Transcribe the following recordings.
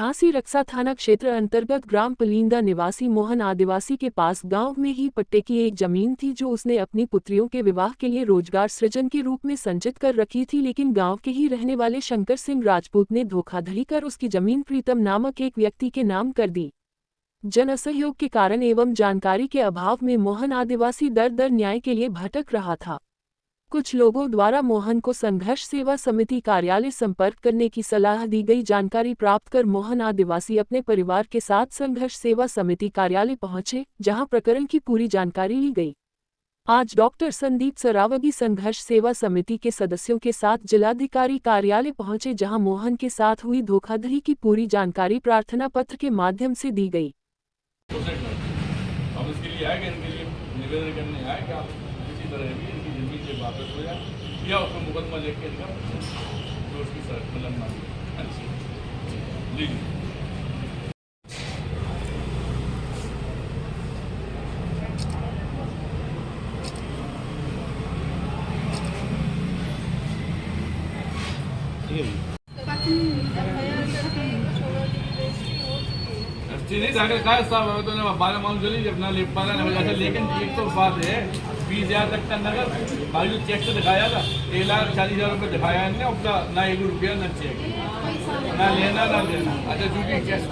झांसी रक्सा थाना क्षेत्र अंतर्गत ग्राम पलिंदा निवासी मोहन आदिवासी के पास गांव में ही पट्टे की एक जमीन थी जो उसने अपनी पुत्रियों के विवाह के लिए रोजगार सृजन के रूप में संचित कर रखी थी, लेकिन गांव के ही रहने वाले शंकर सिंह राजपूत ने धोखाधड़ी कर उसकी जमीन प्रीतम नामक एक व्यक्ति के नाम कर दी। जन असहयोग के कारण एवं जानकारी के अभाव में मोहन आदिवासी दर दर न्याय के लिए भटक रहा था। कुछ लोगों द्वारा मोहन को संघर्ष सेवा समिति कार्यालय संपर्क करने की सलाह दी गई। जानकारी प्राप्त कर मोहन आदिवासी अपने परिवार के साथ संघर्ष सेवा समिति कार्यालय पहुंचे, जहां प्रकरण की पूरी जानकारी ली गई। आज डॉक्टर संदीप सरावगी संघर्ष सेवा समिति के सदस्यों के साथ जिलाधिकारी कार्यालय पहुंचे, जहां मोहन के साथ हुई धोखाधड़ी की पूरी जानकारी प्रार्थना पत्र के माध्यम से दी गई। अब इसके लिए आए कि इनके लिए निवेदन करने आए कि आप किसी तरह भी इनकी जमीन से वापस हो जाए या उसको मुकदमा लेके इनका जो उसकी मतलब मांगी जी। नहीं जाकर काय साहब तो ना 12 मांग चली अपना ले पाना ना वजह से, लेकिन एक तो बात है 20,000 तक का नगद बाजू चेक से दिखाया था, 1,40,000 रुपये दिखाया इनने, उसका ना 1 रुपया ना चेक, ना लेना ना देना। अच्छा चूंकि कैश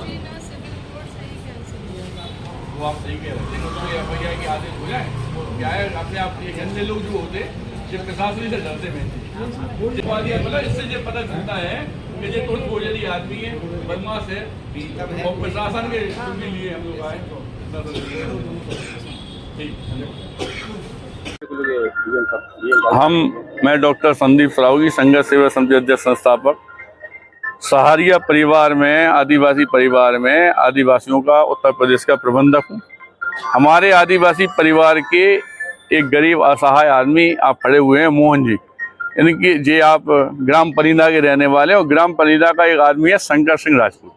वो आप सही कह रहे हैं, लेकिन तो एफआईआर की आदेश हो जाए क्या है, अपने आप ये गंदे लोग जो होते सिर्फ प्रशासन से डरते हैं। मतलब इससे जो पता चलता है कि ये तो बोझली आदमी है, बदमाश है और प्रशासन के लिए हम लोग आए। मैं डॉक्टर संदीप सरावगी संघर्ष सेवा समिति अध्यक्ष संस्थापक, सहारिया परिवार में आदिवासी परिवार में आदिवासियों का उत्तर प्रदेश का प्रबंधक हूँ। हमारे आदिवासी परिवार के एक गरीब असहाय आदमी आप खड़े हुए हैं मोहन जी, इनकी जे आप ग्राम पलिंदा के रहने वाले और ग्राम पलिंदा का एक आदमी है शंकर सिंह राजपूत,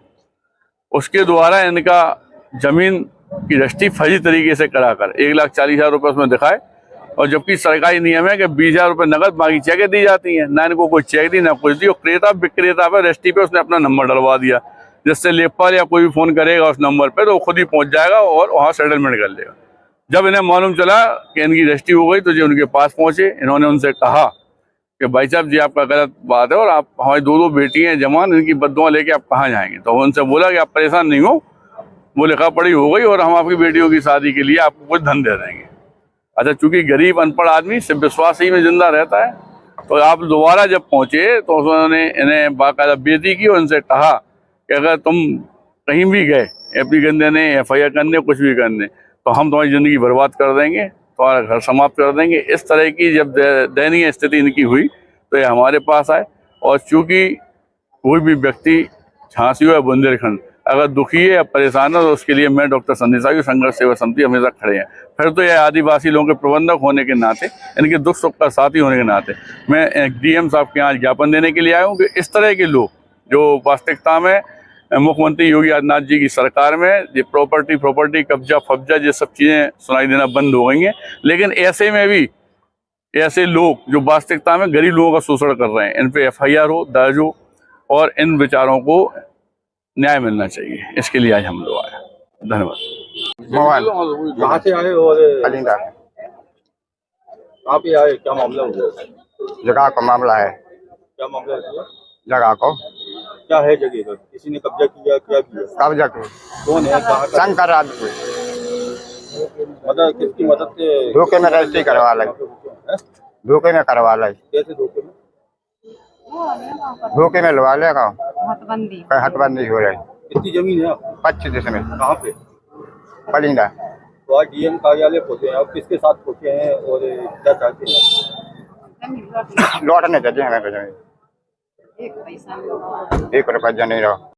उसके द्वारा इनका जमीन की रजिस्ट्री फर्जी तरीके से कराकर 1,40,000 रुपये उसमें दिखाए, और जबकि सरकारी नियम है कि 20,000 रुपये नगद बाकी चेकें दी जाती हैं, ना इनको कोई चेक दी ना कुछ दी। और क्रेता विक्रेता पर रजिस्ट्री पे उसने अपना नंबर डलवा दिया, जिससे लेखपाल या कोई भी फ़ोन करेगा उस नंबर पर तो वो खुद ही पहुँच जाएगा और वहाँ सेटलमेंट कर लेगा। जब इन्हें मालूम चला कि इनकी रजिस्ट्री हो गई तो जो उनके पास पहुँचे, इन्होंने उनसे कहा कि भाई साहब जी आपका गलत बात है और आप हमारी 2 बेटी हैं जवान, इनकी बद्दुआ लेके आप कहाँ जाएंगे। तो उनसे बोला कि आप परेशान नहीं हो, वो लिखा पढ़ी हो गई और हम आपकी बेटियों की शादी के लिए आपको कुछ धन दे देंगे। अच्छा चूंकि गरीब अनपढ़ आदमी सिर्फ विश्वास ही में जिंदा रहता है, तो आप दोबारा जब पहुंचे तो उन्होंने इन्हें बाकायदा बेइज्जती की और उनसे कहा कि अगर तुम कहीं भी गए एप्लीकेशन देने, FIR करने, कुछ भी करने, तो हम तुम्हारी ज़िंदगी बर्बाद कर देंगे, तुम्हारा घर समाप्त कर देंगे। इस तरह की जब दयनीय स्थिति इनकी हुई तो ये हमारे पास आए, और चूँकि कोई भी व्यक्ति झांसी हो या बुंदेलखंड अगर दुखी है या परेशान है तो उसके लिए मैं डॉक्टर संदीप सरावगी संघर्ष सेवा समिति हमेशा खड़े हैं। फिर तो ये आदिवासी लोगों के प्रबंधक होने के नाते, इनके दुख सुख का साथी होने के नाते मैं DM साहब के यहाँ ज्ञापन देने के लिए आया हूँ कि इस तरह के लोग जो वास्तविकता में मुख्यमंत्री योगी आदित्यनाथ जी की सरकार में ये प्रॉपर्टी कब्जा फब्जा ये सब चीज़ें सुनाई देना बंद हो गई हैं, लेकिन ऐसे में भी ऐसे लोग जो वास्तविकता में गरीब लोगों का शोषण कर रहे हैं, इन पे FIR हो, दर्ज हो और इन विचारों को न्याय मिलना चाहिए। इसके लिए आज हम लोग आए। धन्यवाद। मोहन कहाँ से आए और पलिंदा आप आए, क्या मामला हो? जगह का मामला है। क्या मामला है? जगह को क्या है जगह पर? किसी ने कब्जा किया, क्या किया? कब्जा को कौन है? शंकर राजपूत मतलब किसकी मदद से? धोखे में रजिस्ट्री करवा लाई, धोखे में करवा लाई। कैसे धोखे में? धोखे में लगा लेगा, हटबंदी हो रही। कितनी जमीन है? 25 में। कहाँ पे? पलिंदा। तो आज DM कार्यालय पहुंचे हैं, आप किसके साथ पहुंचे हैं और क्या चाहते हैं? लौटने चाहिए हमें, 1 रुपया नहीं रहा।